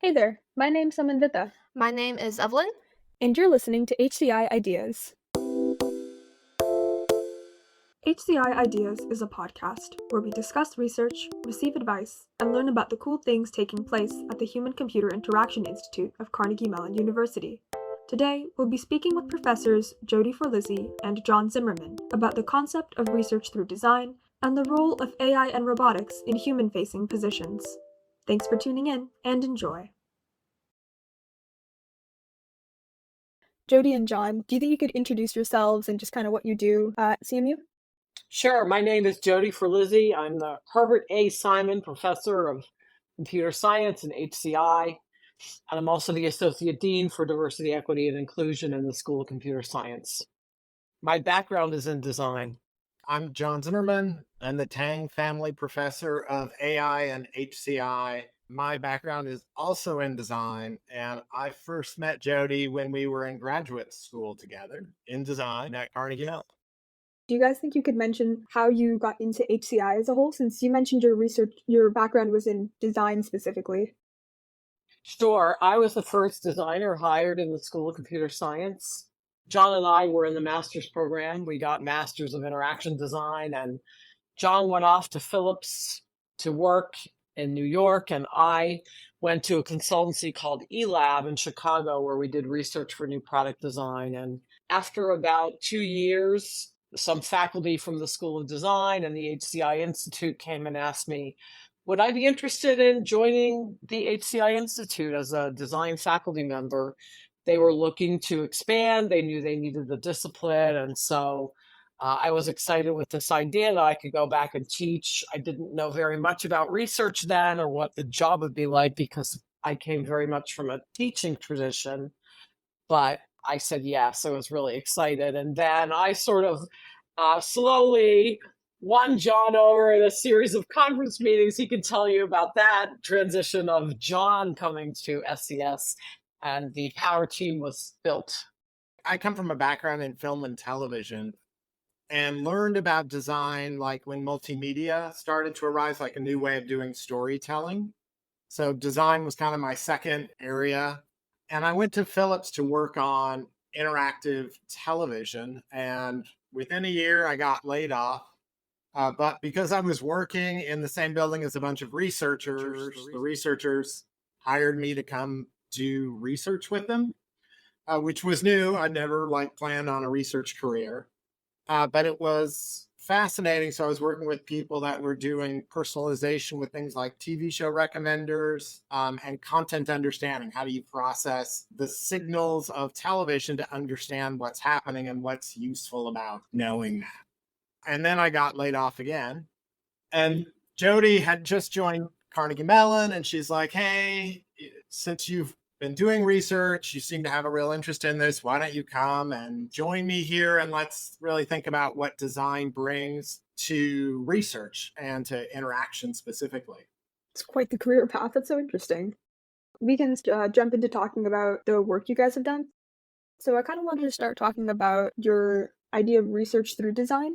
Hey there, my name's Samanvita, My name is Evelyn. and you're listening to HCI Ideas. HCI Ideas is a podcast where we discuss research, receive advice, and learn about the cool things taking place at the Human Computer Interaction Institute of Carnegie Mellon University. Today, we'll be speaking with professors Jodi Forlizzi and John Zimmerman about the concept of research through design and the role of AI and robotics in human-facing positions. Thanks for tuning in, and enjoy. Jodi and John, do you think you could introduce yourselves and just kind of what you do at CMU? Sure. My name is Jodi Forlizzi. I'm the Herbert A. Simon Professor of Computer Science and HCI, and I'm also the Associate Dean for Diversity, Equity, and Inclusion in the School of Computer Science. My background is in design. I'm John Zimmerman. I'm the Tang Family Professor of AI and HCI. My background is also in design, and I first met Jodi when we were in graduate school together in design at Carnegie Mellon. Do you guys think you could mention how you got into HCI as a whole, since you mentioned your background was in design specifically? Sure. I was the first designer hired in the School of Computer Science. John and I were in the master's program. We got Masters of Interaction Design, and John went off to Phillips to work in New York, and I went to a consultancy called eLab in Chicago, where we did research for new product design. And after about 2 years, some faculty from the School of Design and the HCI Institute came and asked me, would I be interested in joining the HCI Institute as a design faculty member? They were looking to expand. They knew they needed the discipline. And so I was excited with this idea that I could go back and teach. I didn't know very much about research then or what the job would be like because I came very much from a teaching tradition. But I said yes. I was really excited. And then I sort of slowly won John over in a series of conference meetings. He can tell you about that transition of John coming to SCS, and the power team was built. I come from a background in film and television and learned about design like when multimedia started to arise, like a new way of doing storytelling. So design was kind of my second area. And I went to Philips to work on interactive television. And within a year, I got laid off. But because I was working in the same building as a bunch of researchers, the researchers hired me to come do research with them, which was new. I'd never planned on a research career, but it was fascinating. So I was working with people that were doing personalization with things like TV show recommenders and content understanding. How do you process the signals of television to understand what's happening and what's useful about knowing that? And then I got laid off again. And Jodi had just joined Carnegie Mellon, and she's like, hey, since you've been doing research, you seem to have a real interest in this, why don't you come and join me here and let's really think about what design brings to research and to interaction specifically. It's quite the career path. That's so interesting. We can jump into talking about the work you guys have done. So I kind of wanted to start talking about your idea of research through design,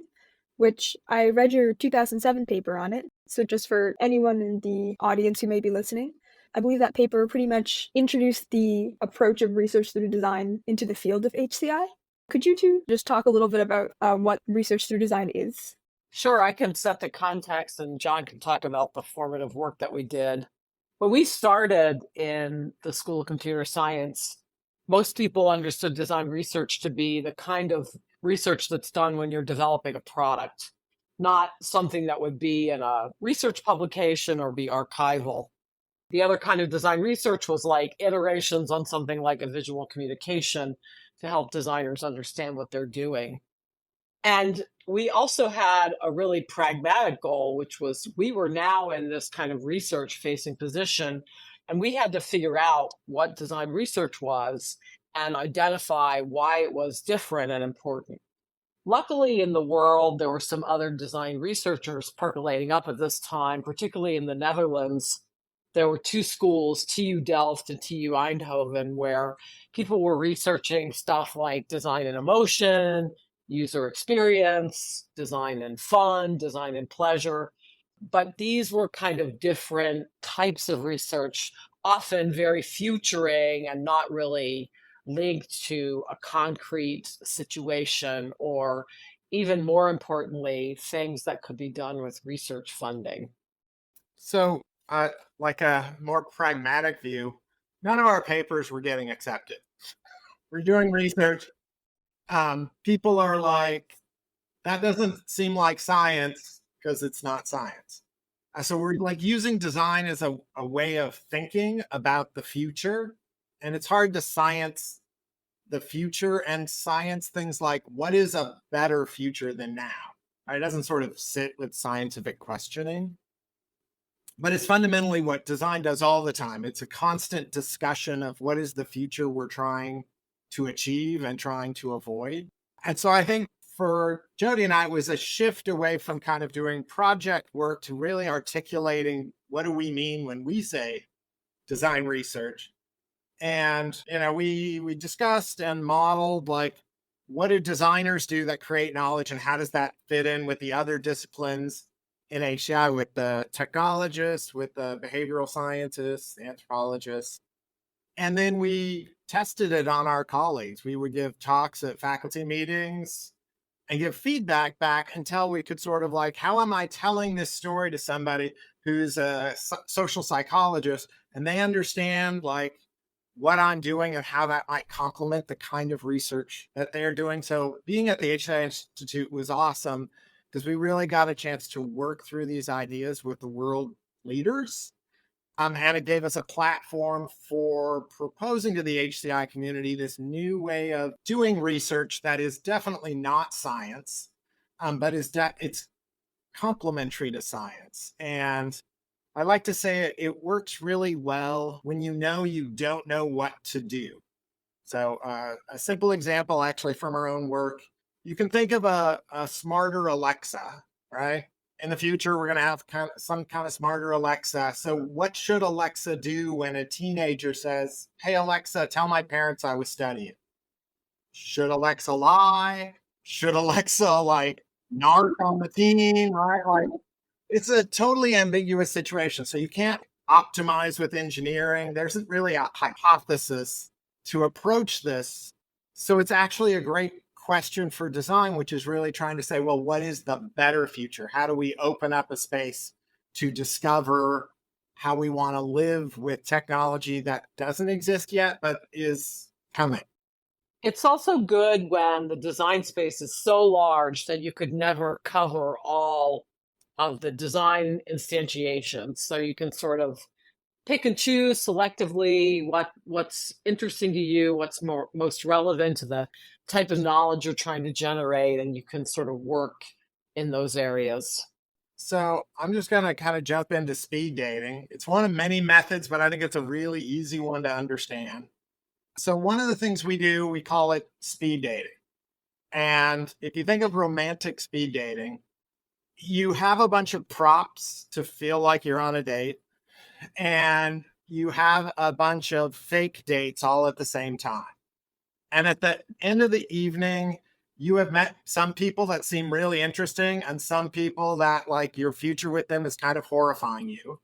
which I read your 2007 paper on it. So just for anyone in the audience who may be listening, I believe that paper pretty much introduced the approach of research through design into the field of HCI. Could you two just talk a little bit about what research through design is? Sure, I can set the context and John can talk about the formative work that we did. When we started in the School of Computer Science, most people understood design research to be the kind of research that's done when you're developing a product, not something that would be in a research publication or be archival. The other kind of design research was like iterations on something like a visual communication to help designers understand what they're doing. And we also had a really pragmatic goal, which was we were now in this kind of research facing position, and we had to figure out what design research was and identify why it was different and important. Luckily, in the world, there were some other design researchers percolating up at this time, particularly in the Netherlands. There were two schools, TU Delft and TU Eindhoven, where people were researching stuff like design and emotion, user experience, design and fun, design and pleasure. But these were kind of different types of research, often very futuring and not really linked to a concrete situation, or even more importantly, things that could be done with research funding. So, like a more pragmatic view, none of our papers were getting accepted. We're doing research. People are like, that doesn't seem like science because it's not science. So we're like using design as a way of thinking about the future. And it's hard to science the future and science things like what is a better future than now? It doesn't sort of sit with scientific questioning, but it's fundamentally what design does all the time. It's a constant discussion of what is the future we're trying to achieve and trying to avoid. And so I think for Jodi and I, it was a shift away from kind of doing project work to really articulating what do we mean when we say design research. And we discussed and modeled like what do designers do that create knowledge and how does that fit in with the other disciplines in HCI, with the technologists, with the behavioral scientists, the anthropologists. And then we tested it on our colleagues. We would give talks at faculty meetings and give feedback back until we could sort of like, how am I telling this story to somebody who's a social psychologist and they understand like what I'm doing and how that might complement the kind of research that they're doing. So being at the HCI Institute was awesome because we really got a chance to work through these ideas with the world leaders. And it gave us a platform for proposing to the HCI community this new way of doing research that is definitely not science, but it's complementary to science. And I like to say it works really well when you don't know what to do. So a simple example actually from our own work, you can think of a smarter Alexa, right? In the future, we're going to have some kind of smarter Alexa. So what should Alexa do when a teenager says, hey, Alexa, tell my parents I was studying? Should Alexa lie? Should Alexa like narc on the teen, right? Like it's a totally ambiguous situation. So you can't optimize with engineering. There isn't really a hypothesis to approach this. So it's actually a great question for design, which is really trying to say, well, what is the better future? How do we open up a space to discover how we want to live with technology that doesn't exist yet, but is coming? It's also good when the design space is so large that you could never cover all of the design instantiations. So you can sort of pick and choose selectively what's interesting to you, what's most relevant to the type of knowledge you're trying to generate, and you can sort of work in those areas. So I'm just going to kind of jump into speed dating. It's one of many methods, but I think it's a really easy one to understand. So one of the things we do, we call it speed dating. And if you think of romantic speed dating, you have a bunch of props to feel like you're on a date, and you have a bunch of fake dates all at the same time. And at the end of the evening, you have met some people that seem really interesting and some people that like your future with them is kind of horrifying you.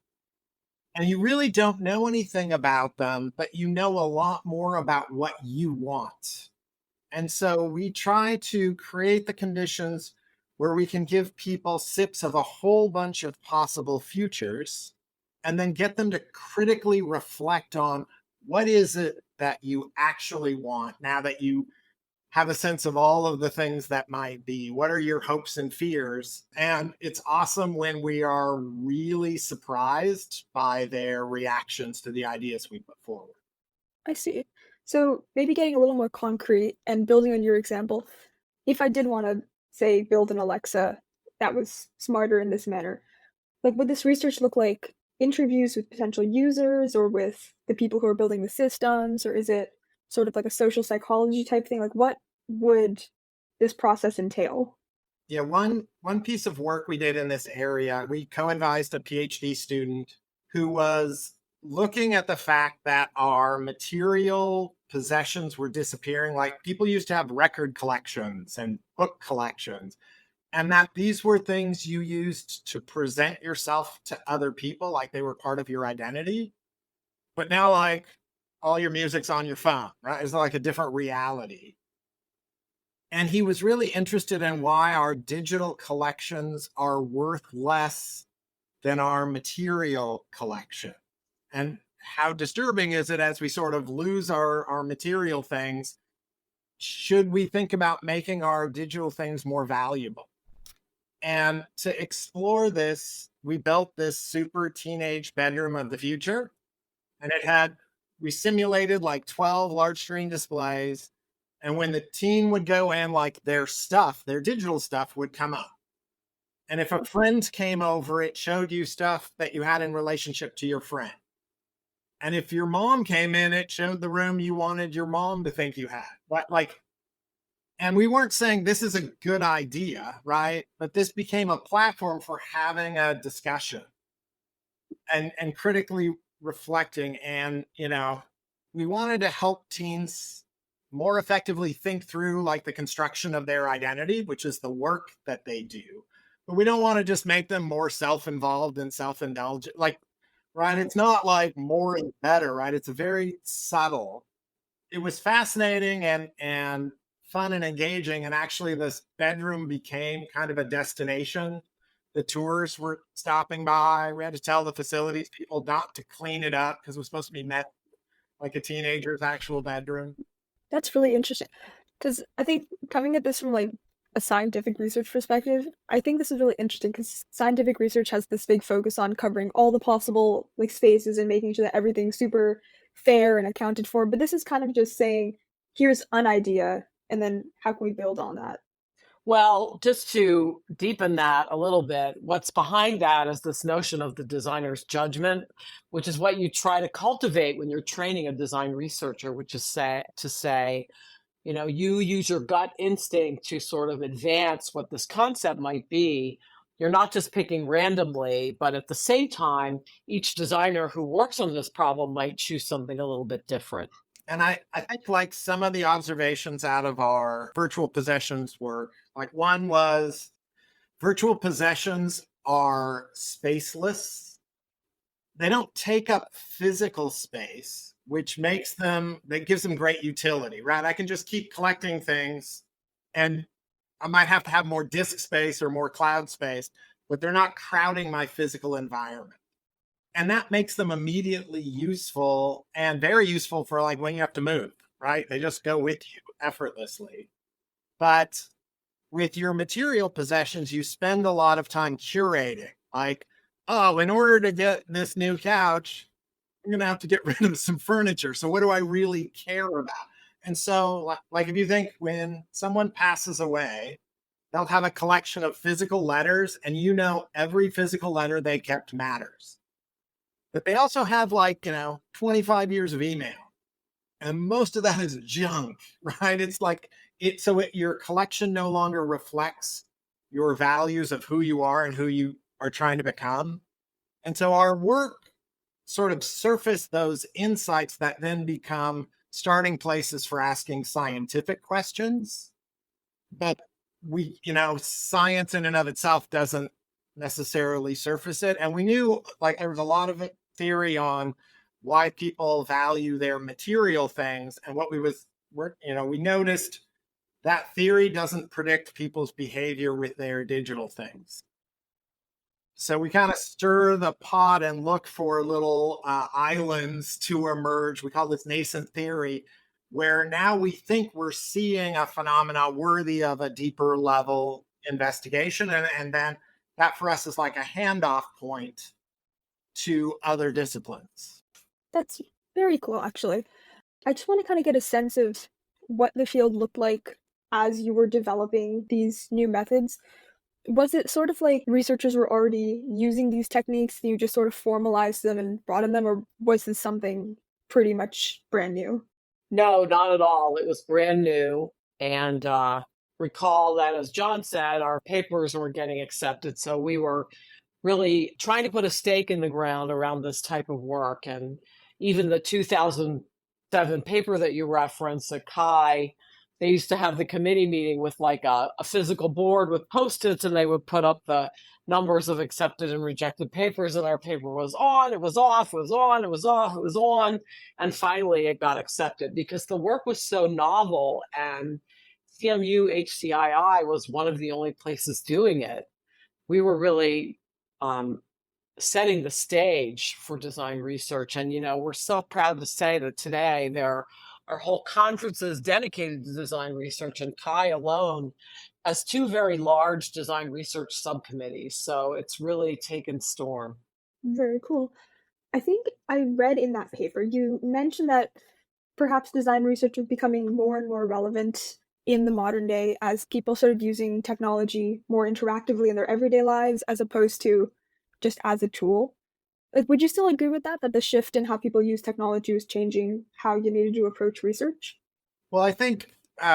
And you really don't know anything about them, but you know a lot more about what you want. And so we try to create the conditions where we can give people sips of a whole bunch of possible futures and then get them to critically reflect on what is it that you actually want now that you have a sense of all of the things that might be. What are your hopes and fears? And it's awesome when we are really surprised by their reactions to the ideas we put forward. I see. So maybe getting a little more concrete and building on your example, if I did want to, say, build an Alexa that was smarter in this manner, like would this research look like interviews with potential users or with the people who are building the systems, or is it sort of like a social psychology type thing? Like what would this process entail? Yeah, one piece of work we did in this area, we co-advised a PhD student who was looking at the fact that our material possessions were disappearing. Like people used to have record collections and book collections, and that these were things you used to present yourself to other people, like they were part of your identity. But now, like, all your music's on your phone, right? It's like a different reality. And he was really interested in why our digital collections are worth less than our material collection. And how disturbing is it as we sort of lose our material things? Should we think about making our digital things more valuable? And to explore this, we built this super teenage bedroom of the future. And we simulated like 12 large screen displays. And when the teen would go in, like their digital stuff would come up. And if a friend came over, it showed you stuff that you had in relationship to your friend. And if your mom came in, it showed the room you wanted your mom to think you had. But like, and we weren't saying this is a good idea, right? But this became a platform for having a discussion and critically reflecting. And, we wanted to help teens more effectively think through like the construction of their identity, which is the work that they do. But we don't want to just make them more self-involved and self-indulgent. Like, right? It's not like more is better, right? It's very subtle. It was fascinating and fun and engaging. And actually, this bedroom became kind of a destination. The tours were stopping by. We had to tell the facilities people not to clean it up because it was supposed to be met like a teenager's actual bedroom. That's really interesting because I think coming at this from like a scientific research perspective, I think this is really interesting because scientific research has this big focus on covering all the possible like spaces and making sure that everything's super fair and accounted for. But this is kind of just saying, here's an idea, and then how can we build on that? Well, just to deepen that a little bit, what's behind that is this notion of the designer's judgment, which is what you try to cultivate when you're training a design researcher, which is to say, you use your gut instinct to sort of advance what this concept might be. You're not just picking randomly, but at the same time, each designer who works on this problem might choose something a little bit different. And I think like some of the observations out of our virtual possessions work, like one was virtual possessions are spaceless. They don't take up physical space, which that gives them great utility, right? I can just keep collecting things and I might have to have more disk space or more cloud space, but they're not crowding my physical environment. And that makes them immediately useful and very useful for like when you have to move, right? They just go with you effortlessly. But with your material possessions, you spend a lot of time curating. Like, oh, in order to get this new couch, I'm going to have to get rid of some furniture. So what do I really care about? And so like if you think when someone passes away, they'll have a collection of physical letters and every physical letter they kept matters. But they also have 25 years of email. And most of that is junk, right? It's like your collection no longer reflects your values of who you are and who you are trying to become. And so our work sort of surfaced those insights that then become starting places for asking scientific questions. But science in and of itself doesn't necessarily surface it. And we knew like there was a lot of theory on why people value their material things. And we noticed that theory doesn't predict people's behavior with their digital things. So we kind of stir the pot and look for little islands to emerge. We call this nascent theory, where now we think we're seeing a phenomena worthy of a deeper level investigation. And then that for us is like a handoff point to other disciplines. That's very cool, actually. I just want to kind of get a sense of what the field looked like as you were developing these new methods. Was it sort of like researchers were already using these techniques and you just sort of formalized them and broadened them, or was this something pretty much brand new? No, not at all. It was brand new. And recall that, as John said, our papers were getting accepted. So we were really trying to put a stake in the ground around this type of work. And even the 2007 paper that you referenced, HCII, They used to have the committee meeting with like a physical board with post-its, and they would put up the numbers of accepted and rejected papers, and our paper was on, it was off, it was on, it was off, it was on, and finally it got accepted because the work was so novel, and CMU HCII was one of the only places doing it. We were really setting the stage for design research. And, we're so proud to say that today there are whole conferences dedicated to design research, and Kai alone has two very large design research subcommittees. So it's really taken storm. Very cool. I think I read in that paper you mentioned that perhaps design research is becoming more and more relevant in the modern day as people started using technology more interactively in their everyday lives as opposed to just as a tool. Like, would you still agree with that, that the shift in how people use technology is changing how you needed to approach research? Well, I think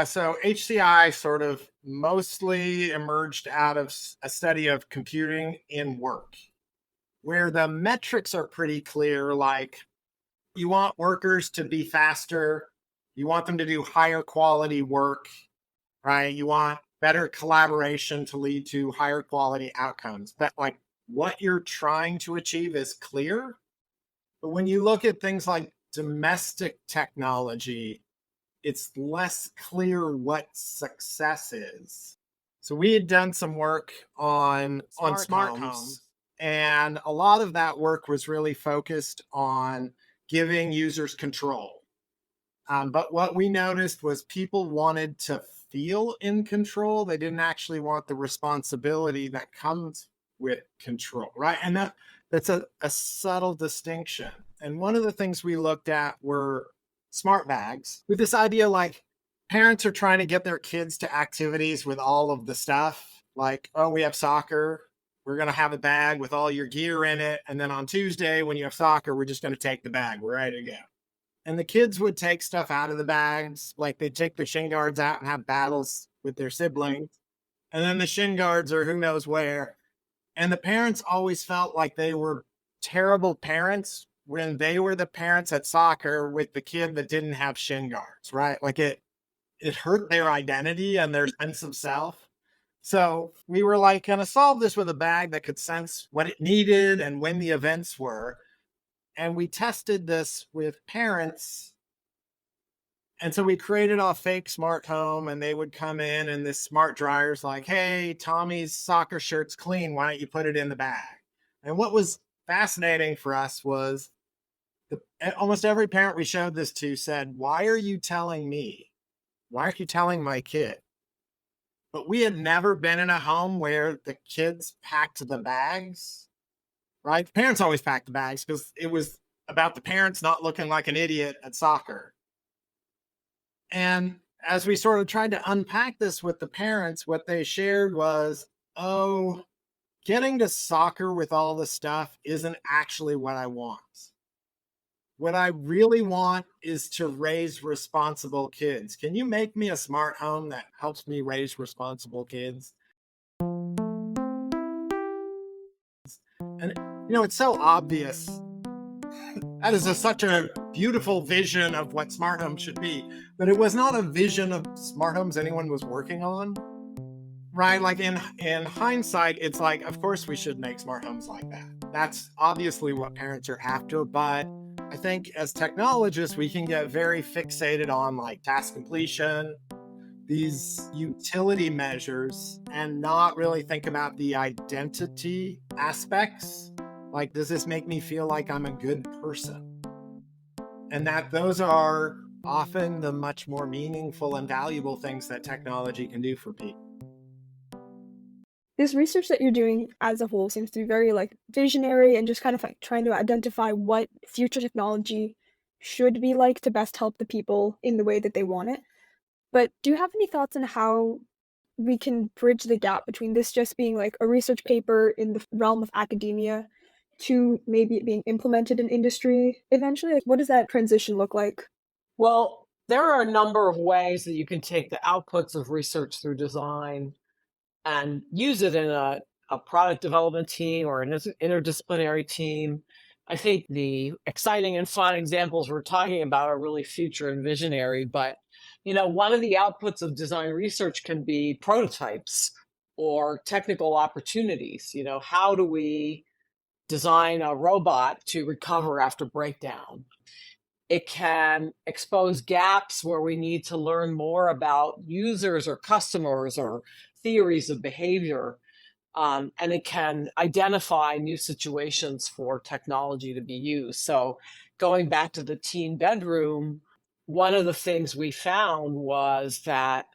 so. HCI sort of mostly emerged out of a study of computing in work, where the metrics are pretty clear. Like, you want workers to be faster, you want them to do higher quality work, right? You want better collaboration to lead to higher quality outcomes. But like what you're trying to achieve is clear. But when you look at things like domestic technology, it's less clear what success is. So we had done some work on smart homes, and a lot of that work was really focused on giving users control. But what we noticed was people wanted to feel in control. They didn't actually want the responsibility that comes with control, right? And that's a subtle distinction. And one of the things we looked at were smart bags, with this idea like parents are trying to get their kids to activities with all of the stuff. Like, oh, we have soccer, we're going to have a bag with all your gear in it. And then on Tuesday, when you have soccer, we're just going to take the bag. We're ready to go. And the kids would take stuff out of the bags, like they'd take their shin guards out and have battles with their siblings. And then the shin guards are who knows where. And the parents always felt like they were terrible parents when they were the parents at soccer with the kid that didn't have shin guards, right? Like it hurt their identity and their sense of self. So we were like, going to solve this with a bag that could sense what it needed and when the events were. And we tested this with parents. And so we created a fake smart home, and they would come in, and this smart dryer's like, hey, Tommy's soccer shirt's clean. Why don't you put it in the bag? And what was fascinating for us was almost every parent we showed this to said, why are you telling me? Why aren't you telling my kid? But we had never been in a home where the kids packed the bags, right? The parents always packed the bags because it was about the parents not looking like an idiot at soccer. And as we sort of tried to unpack this with the parents, what they shared was, oh, getting to soccer with all the stuff isn't actually what I want. What I really want is to raise responsible kids. Can you make me a smart home that helps me raise responsible kids? And, it's so obvious. That is such a beautiful vision of what smart homes should be. But it was not a vision of smart homes anyone was working on, right? Like in hindsight, it's like, of course we should make smart homes like that. That's obviously what parents are after. But I think as technologists, we can get very fixated on like task completion, these utility measures, and not really think about the identity aspects. Like, does this make me feel like I'm a good person? And that those are often the much more meaningful and valuable things that technology can do for people. This research that you're doing as a whole seems to be very like visionary and just kind of like trying to identify what future technology should be like to best help the people in the way that they want it. But do you have any thoughts on how we can bridge the gap between this just being like a research paper in the realm of academia to maybe it being implemented in industry eventually? Like, what does that transition look like? Well, there are a number of ways that you can take the outputs of research through design and use it in a product development team or an interdisciplinary team. I think the exciting and fun examples we're talking about are really future and visionary, but one of the outputs of design research can be prototypes or technical opportunities. How do we design a robot to recover after breakdown? It can expose gaps where we need to learn more about users or customers or theories of behavior. And it can identify new situations for technology to be used. So going back to the teen bedroom, one of the things we found was that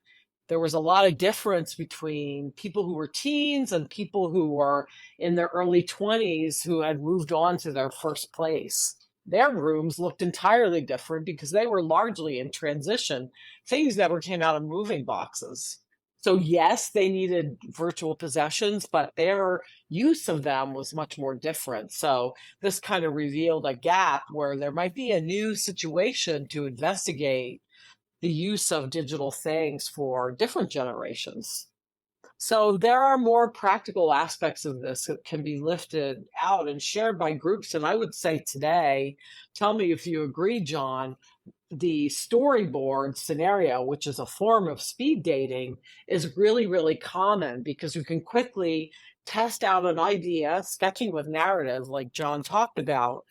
there was a lot of difference between people who were teens and people who were in their early 20s who had moved on to their first place. Their rooms looked entirely different because they were largely in transition. Things never came out of moving boxes. So yes, they needed virtual possessions, but their use of them was much more different. So this kind of revealed a gap where there might be a new situation to investigate the use of digital things for different generations. So there are more practical aspects of this that can be lifted out and shared by groups. And I would say today, tell me if you agree, John, the storyboard scenario, which is a form of speed dating, is really, really common because you can quickly test out an idea, sketching with narrative, like John talked about,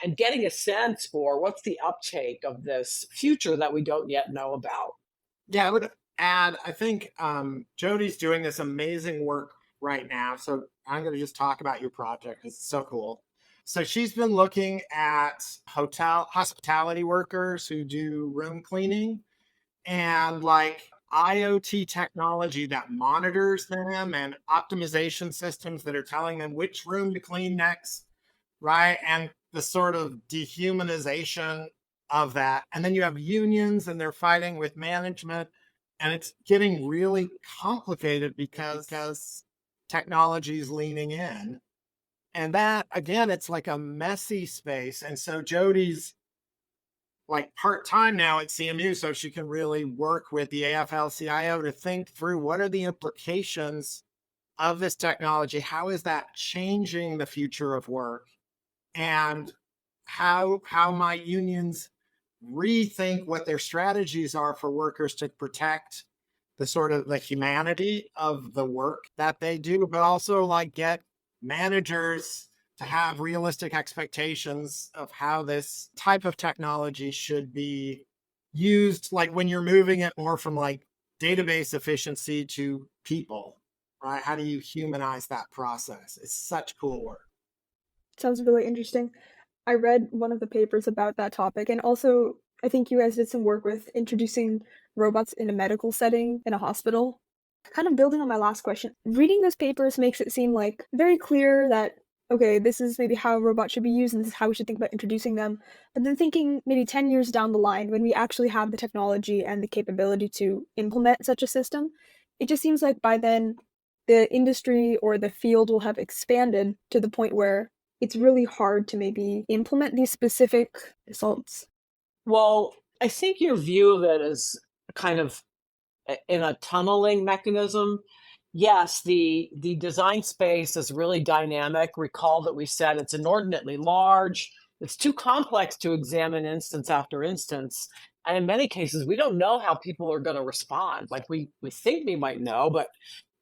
and getting a sense for what's the uptake of this future that we don't yet know about. Yeah, I would add, I think Jodi's doing this amazing work right now. So I'm going to just talk about your project. It's so cool. So she's been looking at hospitality workers who do room cleaning and like IoT technology that monitors them and optimization systems that are telling them which room to clean next, right? And the sort of dehumanization of that. And then you have unions and they're fighting with management. And it's getting really complicated because technology is leaning in. And that, again, it's like a messy space. And so Jodi's like part-time now at CMU, so she can really work with the AFL-CIO to think through what are the implications of this technology? How is that changing the future of work? And how might unions rethink what their strategies are for workers to protect the sort of the humanity of the work that they do, but also like get managers to have realistic expectations of how this type of technology should be used, like when you're moving it more from like database efficiency to people, right? How do you humanize that process? It's such cool work. Sounds really interesting. I read one of the papers about that topic, and also I think you guys did some work with introducing robots in a medical setting in a hospital. Kind of building on my last question, reading those papers makes it seem like very clear that, okay, this is maybe how robots should be used and this is how we should think about introducing them. But then thinking maybe 10 years down the line, when we actually have the technology and the capability to implement such a system, it just seems like by then the industry or the field will have expanded to the point where it's really hard to maybe implement these specific results. Well, I think your view of it is kind of in a tunneling mechanism. Yes, the design space is really dynamic. Recall that we said it's inordinately large. It's too complex to examine instance after instance. And in many cases, we don't know how people are going to respond. Like we think we might know, but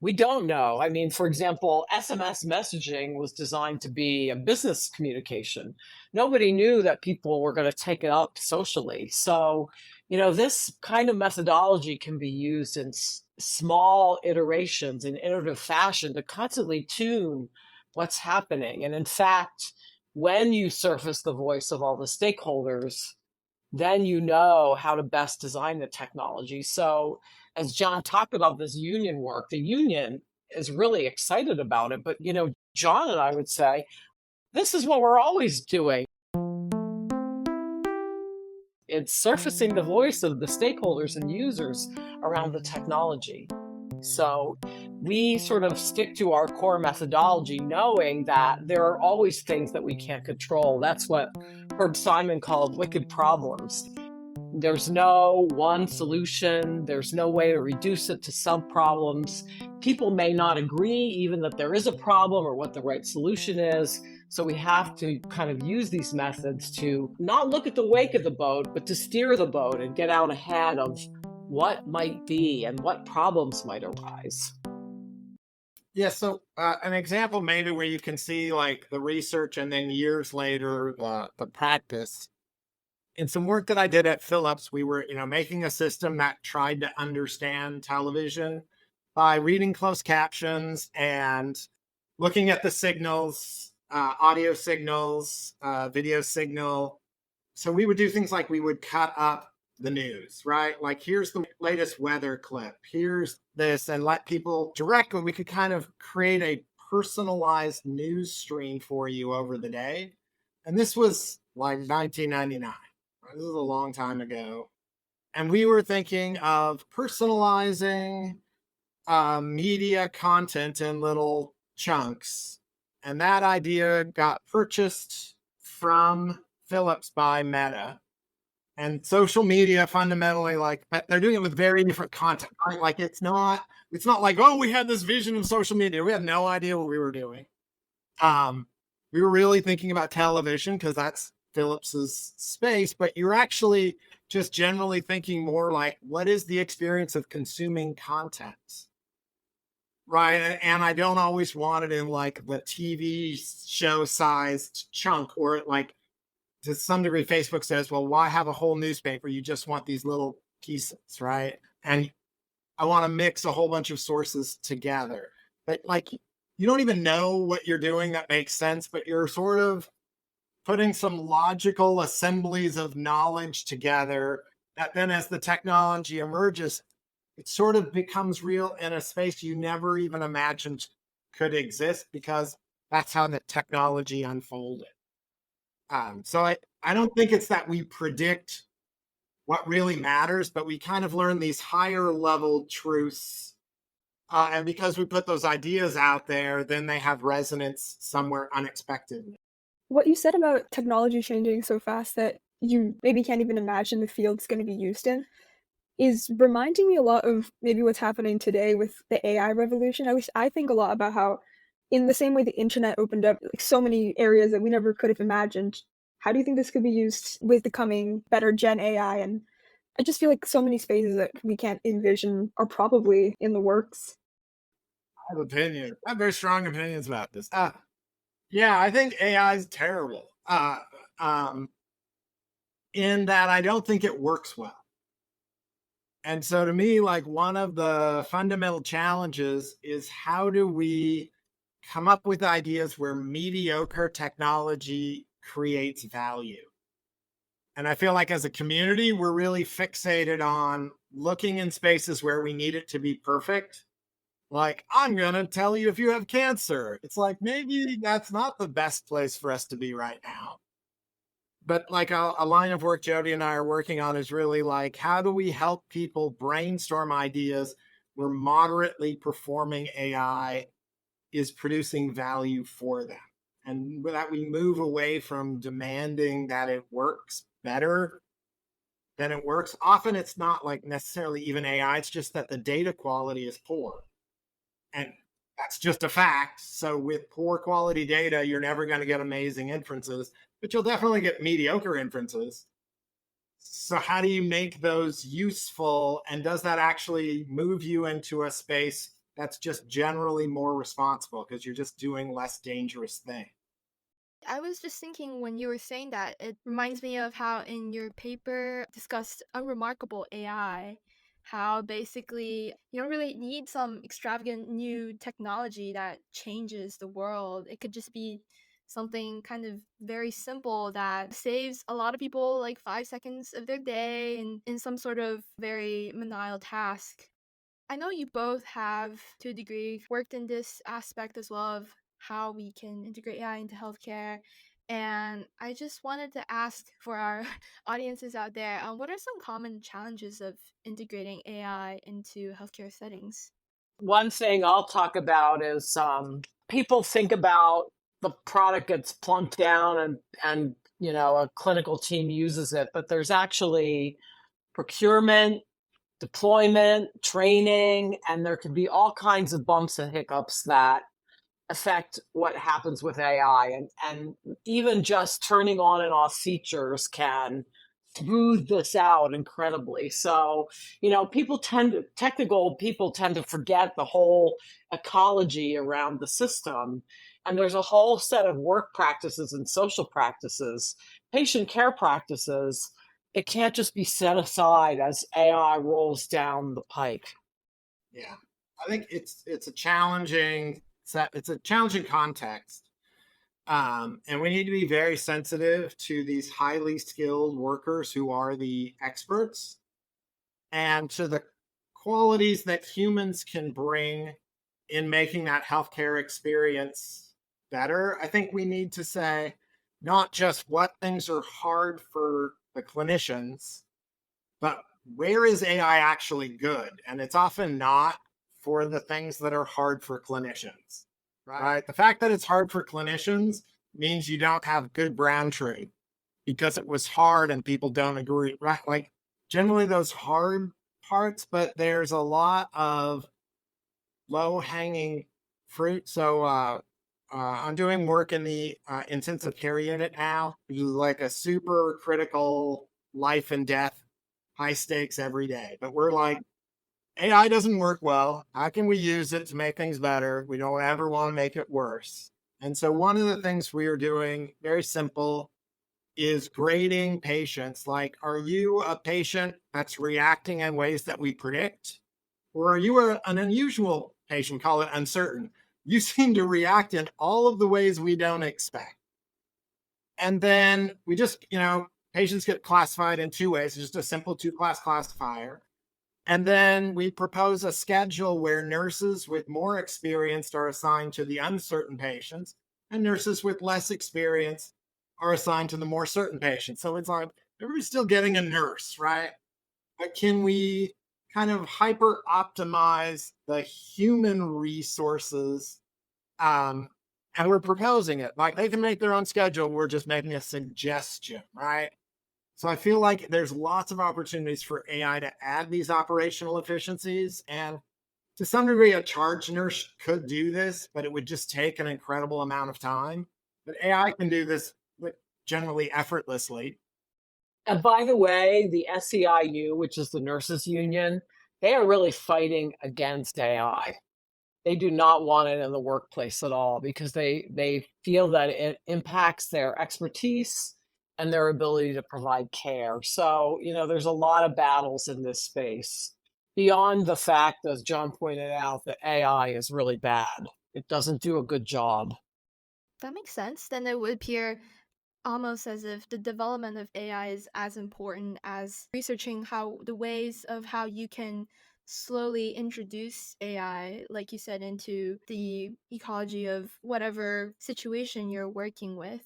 we don't know. I mean, for example, SMS messaging was designed to be a business communication. Nobody knew that people were going to take it up socially. So, this kind of methodology can be used in small iterations in iterative fashion to constantly tune what's happening. And in fact, when you surface the voice of all the stakeholders, then you know how to best design the technology. So as John talked about this union work, the union is really excited about it. But, John and I would say, this is what we're always doing. It's surfacing the voice of the stakeholders and users around the technology. So we sort of stick to our core methodology, knowing that there are always things that we can't control. That's what Herb Simon called wicked problems. There's no one solution. There's no way to reduce it to sub-problems. People may not agree even that there is a problem or what the right solution is, So we have to kind of use these methods to not look at the wake of the boat, but to steer the boat and get out ahead of what might be and what problems might arise. Yeah, so an example maybe where you can see like the research and then years later the practice. In some work that I did at Philips, we were, making a system that tried to understand television by reading closed captions and looking at the signals, audio signals, video signal. So we would do things like we would cut up the news, right? Like, here's the latest weather clip, here's this, and let people directly, we could kind of create a personalized news stream for you over the day. And this was like 1999. This is a long time ago. And we were thinking of personalizing media content in little chunks. And that idea got purchased from Philips by Meta. And social media fundamentally, like, they're doing it with very different content, right? Like, it's not like, oh, we had this vision of social media. We had no idea what we were doing. We were really thinking about television because that's Phillips's space, but you're actually just generally thinking more like, what is the experience of consuming content? Right. And I don't always want it in like the TV show sized chunk, or like, to some degree, Facebook says, well, why have a whole newspaper? You just want these little pieces, right? And I want to mix a whole bunch of sources together. But like, you don't even know what you're doing that makes sense, but you're sort of putting some logical assemblies of knowledge together that then, as the technology emerges, it sort of becomes real in a space you never even imagined could exist, because that's how the technology unfolded. So I don't think it's that we predict what really matters, but we kind of learn these higher level truths. And because we put those ideas out there, then they have resonance somewhere unexpected. What you said about technology changing so fast that you maybe can't even imagine the field's gonna be used in is reminding me a lot of maybe what's happening today with the AI revolution. I think a lot about how, in the same way the internet opened up like so many areas that we never could have imagined, how do you think this could be used with the coming better Gen AI? And I just feel like so many spaces that we can't envision are probably in the works. I have very strong opinions about this. Yeah, I think AI is terrible. Um, in that I don't think it works well. And so to me, like, one of the fundamental challenges is, how do we come up with ideas where mediocre technology creates value? And I feel like as a community, we're really fixated on looking in spaces where we need it to be perfect. Like, I'm going to tell you if you have cancer. It's like, maybe that's not the best place for us to be right now. But like a line of work Jodi and I are working on is really like, how do we help people brainstorm ideas where moderately performing AI is producing value for them? And with that, we move away from demanding that it works better than it works. Often it's not like necessarily even AI, it's just that the data quality is poor. And that's just a fact. So with poor quality data, you're never going to get amazing inferences, but you'll definitely get mediocre inferences. So how do you make those useful? And does that actually move you into a space that's just generally more responsible because you're just doing less dangerous things? I was just thinking when you were saying that, it reminds me of how in your paper discussed unremarkable AI, how basically you don't really need some extravagant new technology that changes the world. It could just be something kind of very simple that saves a lot of people like 5 seconds of their day in some sort of very menial task. I know you both have, to a degree, worked in this aspect as well of how we can integrate AI into healthcare. And I just wanted to ask for our audiences out there, what are some common challenges of integrating AI into healthcare settings? One thing I'll talk about is people think about the product gets plunked down and a clinical team uses it, but there's actually procurement, deployment, training, and there can be all kinds of bumps and hiccups that affect what happens with AI. And even just turning on and off features can smooth this out incredibly. So, technical people tend to forget the whole ecology around the system. And there's a whole set of work practices and social practices, patient care practices. It can't just be set aside as AI rolls down the pike. Yeah, I think it's a challenging it's a challenging context, and we need to be very sensitive to these highly skilled workers who are the experts, and to the qualities that humans can bring in making that healthcare experience better. I think we need to say not just what things are hard for the clinicians, but where is AI actually good? And it's often not for the things that are hard for clinicians, right? The fact that it's hard for clinicians means you don't have good brand truth because it was hard and people don't agree, right? Like generally those hard parts, but there's a lot of low hanging fruit. So, I'm doing work in the intensive care unit now, like a super critical life and death, high stakes every day. But we're like, AI doesn't work well. How can we use it to make things better? We don't ever want to make it worse. And so, one of the things we are doing, very simple, is grading patients. Like, are you a patient that's reacting in ways that we predict? Or are you an unusual patient, call it uncertain? You seem to react in all of the ways we don't expect. And then we just, patients get classified in two ways, just a simple two-class classifier. And then we propose a schedule where nurses with more experience are assigned to the uncertain patients, and nurses with less experience are assigned to the more certain patients. So it's like everybody's still getting a nurse, right? But can we kind of hyper optimize the human resources? And we're proposing it. Like they can make their own schedule. We're just making a suggestion, right? So I feel like there's lots of opportunities for AI to add these operational efficiencies. And to some degree, a charge nurse could do this, but it would just take an incredible amount of time. But AI can do this generally effortlessly. And by the way, the SEIU, which is the nurses union, they are really fighting against AI. They do not want it in the workplace at all because they feel that it impacts their expertise and their ability to provide care. So, there's a lot of battles in this space beyond the fact, as John pointed out, that AI is really bad. It doesn't do a good job. That makes sense. Then it would appear almost as if the development of AI is as important as researching how the ways of how you can slowly introduce AI, like you said, into the ecology of whatever situation you're working with.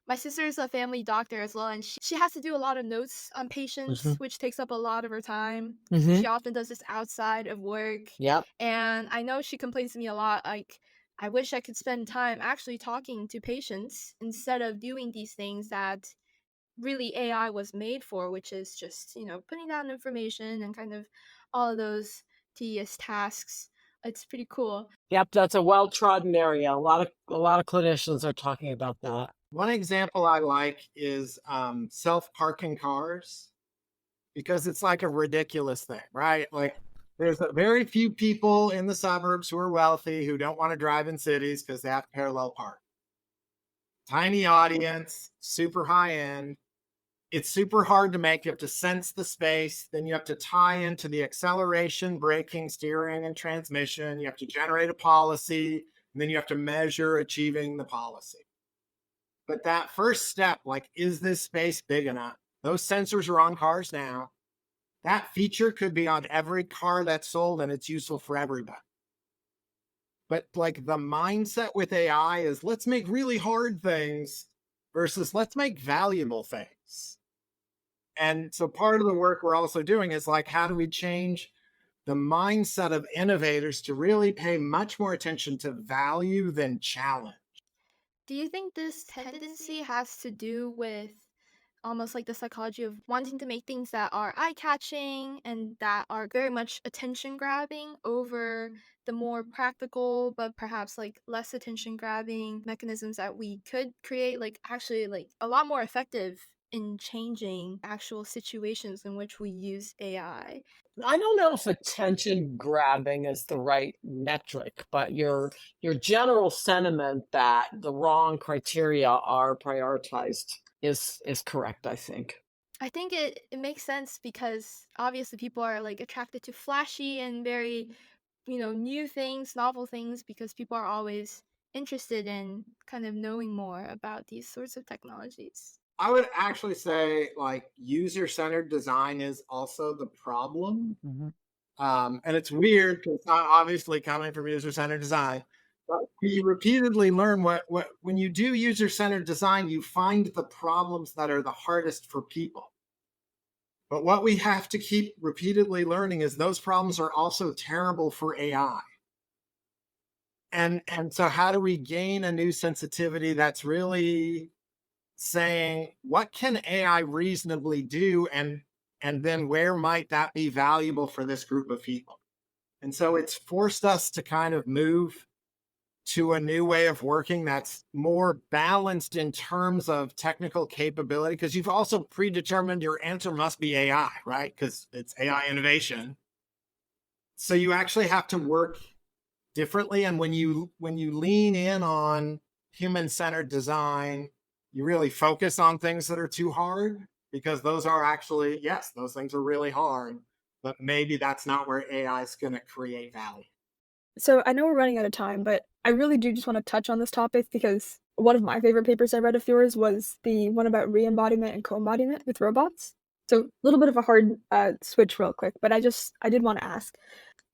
My sister is a family doctor as well, and she has to do a lot of notes on patients, Hmm. which takes up a lot of her time. Hmm. She often does this outside of work. Yep. And I know she complains to me a lot, like, I wish I could spend time actually talking to patients instead of doing these things that really AI was made for, which is just, putting down information and kind of all of those tedious tasks. It's pretty cool. Yep, that's a well-trodden area. A lot of clinicians are talking about that. One example I like is self-parking cars, because it's like a ridiculous thing, right? Like there's a very few people in the suburbs who are wealthy who don't want to drive in cities because they have to parallel park. Tiny audience, super high end. It's super hard to make. You have to sense the space. Then you have to tie into the acceleration, braking, steering, and transmission. You have to generate a policy. And then you have to measure achieving the policy. But that first step, like, is this space big enough? Those sensors are on cars now. That feature could be on every car that's sold and it's useful for everybody. But like the mindset with AI is let's make really hard things versus let's make valuable things. And so part of the work we're also doing is like, how do we change the mindset of innovators to really pay much more attention to value than challenge? Do you think this tendency has to do with almost like the psychology of wanting to make things that are eye-catching and that are very much attention-grabbing over the more practical but perhaps like less attention-grabbing mechanisms that we could create, like actually like a lot more effective in changing actual situations in which we use AI. I don't know if attention grabbing is the right metric, but your general sentiment that the wrong criteria are prioritized is correct, I think. I think it makes sense because obviously people are like attracted to flashy and very, new things, novel things, because people are always interested in kind of knowing more about these sorts of technologies. I would actually say like user-centered design is also the problem. And it's weird because it's not obviously coming from user-centered design. But we repeatedly learn what when you do user-centered design, you find the problems that are the hardest for people. But what we have to keep repeatedly learning is those problems are also terrible for AI. And so how do we gain a new sensitivity that's really saying what can AI reasonably do, and then where might that be valuable for this group of people? And so it's forced us to kind of move to a new way of working that's more balanced in terms of technical capability, because you've also predetermined your answer must be AI, right? Because it's AI innovation. So you actually have to work differently. And when you lean in on human-centered design, you really focus on things that are too hard, because those are actually, yes, those things are really hard, but maybe that's not where AI is going to create value. So I know we're running out of time, but I really do just want to touch on this topic because one of my favorite papers I read of yours was the one about re-embodiment and co-embodiment with robots. So a little bit of a hard switch real quick, but I did want to ask.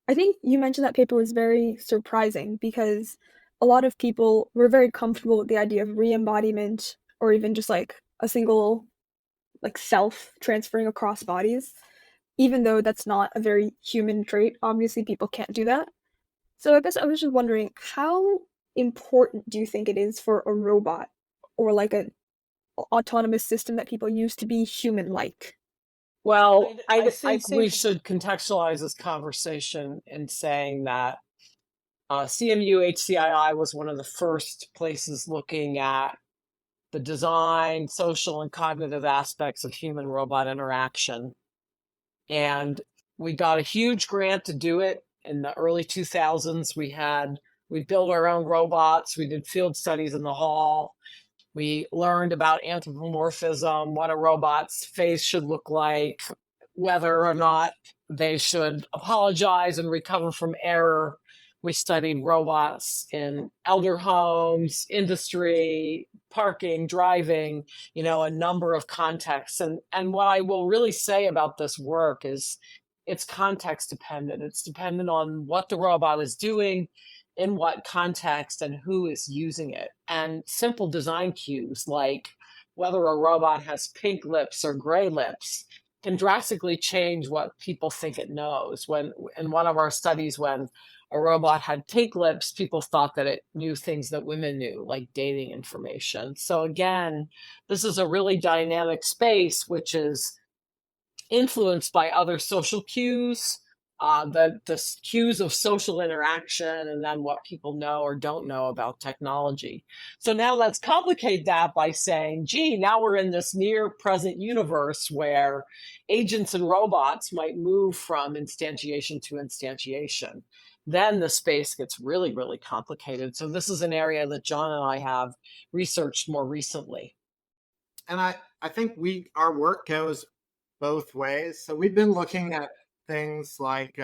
I think you mentioned that paper was very surprising because a lot of people were very comfortable with the idea of re-embodiment or even just like a single like self transferring across bodies, even though that's not a very human trait. Obviously, people can't do that. So I guess I was just wondering, how important do you think it is for a robot or like an autonomous system that people use to be human-like? Well, I I'd think we say should contextualize this conversation in saying that CMU HCII was one of the first places looking at the design, social, and cognitive aspects of human robot interaction. And we got a huge grant to do it in the early 2000s. We built our own robots, we did field studies in the hall. We learned about anthropomorphism, what a robot's face should look like, whether or not they should apologize and recover from error. We studied robots in elder homes, industry, parking, driving, a number of contexts. And what I will really say about this work is it's context dependent. It's dependent on what the robot is doing, in what context, and who is using it. And simple design cues like whether a robot has pink lips or gray lips can drastically change what people think it knows. When in one of our studies, when a robot had pink lips, people thought that it knew things that women knew, like dating information. So again, this is a really dynamic space, which is influenced by other social cues, the cues of social interaction, and then what people know or don't know about technology. So now let's complicate that by saying, gee, now we're in this near present universe where agents and robots might move from instantiation to instantiation. Then the space gets really, really complicated. So this is an area that John and I have researched more recently. And I think our work goes both ways. So we've been looking at things like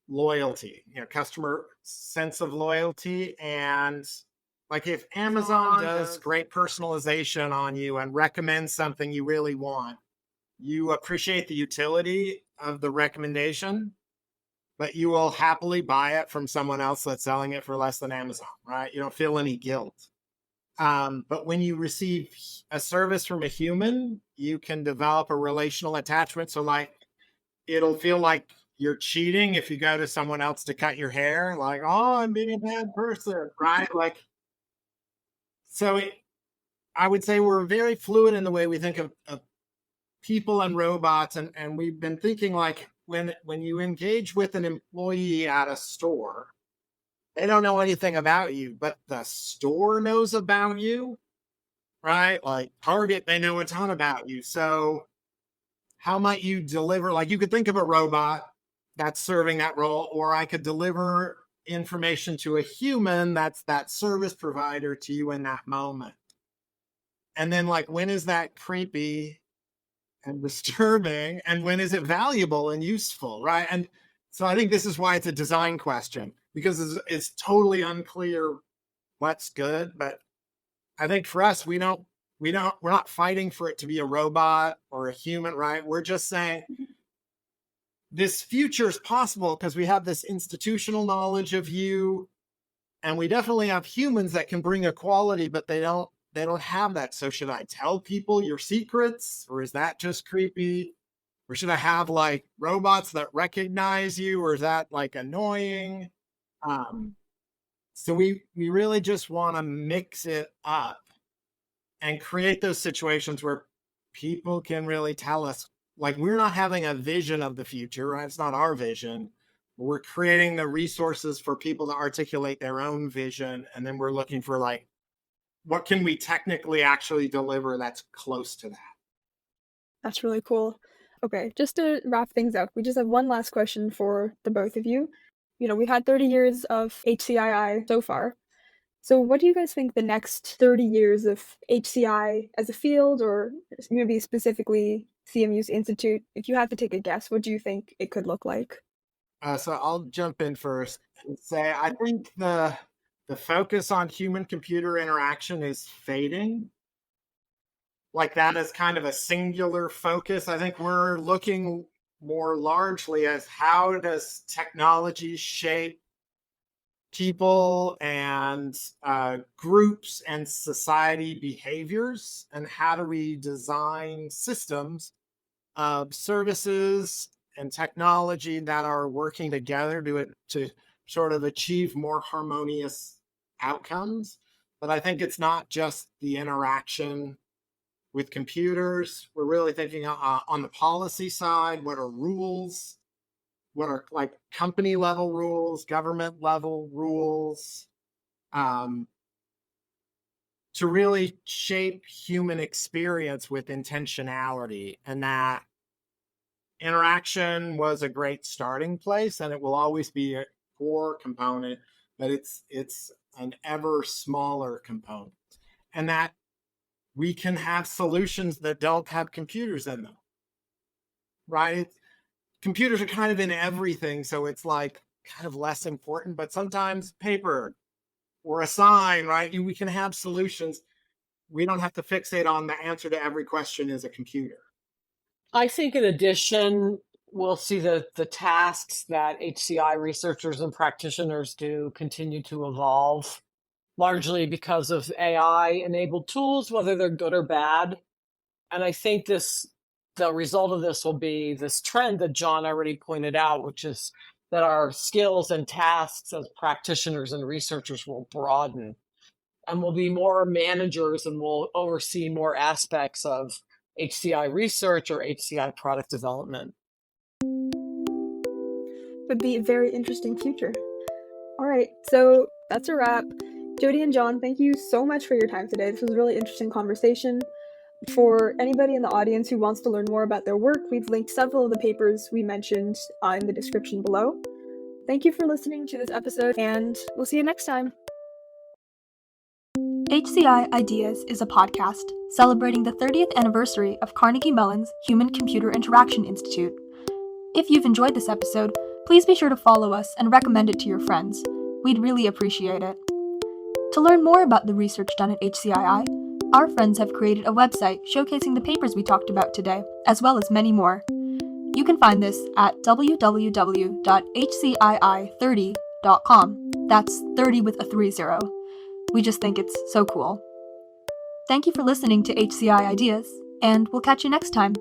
loyalty, customer sense of loyalty. And like if Amazon does great personalization on you and recommends something you really want, you appreciate the utility of the recommendation, but you will happily buy it from someone else that's selling it for less than Amazon, right? You don't feel any guilt. But when you receive a service from a human, you can develop a relational attachment. So like, it'll feel like you're cheating if you go to someone else to cut your hair, like, oh, I'm being a bad person, right? Like, so I would say we're very fluid in the way we think of people and robots. And we've been thinking like when you engage with an employee at a store, they don't know anything about you, but the store knows about you, right? Like Target, they know a ton about you. So how might you deliver? Like you could think of a robot that's serving that role, or I could deliver information to a human that's that service provider to you in that moment. And then like, when is that creepy and disturbing? And when is it valuable and useful, right? And so I think this is why it's a design question, because it's totally unclear what's good. But I think for us, we're not fighting for it to be a robot or a human, right? We're just saying this future is possible because we have this institutional knowledge of you, and we definitely have humans that can bring equality, but they don't have that. So should I tell people your secrets, or is that just creepy? Or should I have like robots that recognize you, or is that like annoying? So we really just want to mix it up and create those situations where people can really tell us, like, we're not having a vision of the future, right? It's not our vision. We're creating the resources for people to articulate their own vision. And then we're looking for like, what can we technically actually deliver that's close to that? That's really cool. Okay, just to wrap things up, we just have one last question for the both of you. We had 30 years of HCII so far. So what do you guys think the next 30 years of HCI as a field, or maybe specifically CMU's institute, if you had to take a guess, what do you think it could look like? So I'll jump in first and say, I think the focus on human computer interaction is fading. Like that is kind of a singular focus. I think we're looking more largely as how does technology shape people and groups and society behaviors, and how do we design systems of services and technology that are working together to sort of achieve more harmonious outcomes. But I think it's not just the interaction with computers. We're really thinking on the policy side, what are rules? What are like company level rules, government level rules, to really shape human experience with intentionality. And that interaction was a great starting place, and it will always be a core component, but it's an ever smaller component. And that we can have solutions that don't have computers in them, right? Computers are kind of in everything, so it's like kind of less important, but sometimes paper or a sign, right? We can have solutions. We don't have to fixate on the answer to every question is a computer. I think in addition, we'll see the tasks that HCI researchers and practitioners do continue to evolve, largely because of AI-enabled tools, whether they're good or bad. And I think the result of this will be this trend that John already pointed out, which is that our skills and tasks as practitioners and researchers will broaden, and we'll be more managers and will oversee more aspects of HCI research or HCI product development. Would be a very interesting future. All right, so that's a wrap. Jodi and John, thank you so much for your time today. This was a really interesting conversation. For anybody in the audience who wants to learn more about their work, we've linked several of the papers we mentioned in the description below. Thank you for listening to this episode, and we'll see you next time. HCI Ideas is a podcast celebrating the 30th anniversary of Carnegie Mellon's Human-Computer Interaction Institute. If you've enjoyed this episode, please be sure to follow us and recommend it to your friends. We'd really appreciate it. To learn more about the research done at HCII, our friends have created a website showcasing the papers we talked about today, as well as many more. You can find this at www.hcii30.com. That's 30 with a 30. We just think it's so cool. Thank you for listening to HCI Ideas, and we'll catch you next time.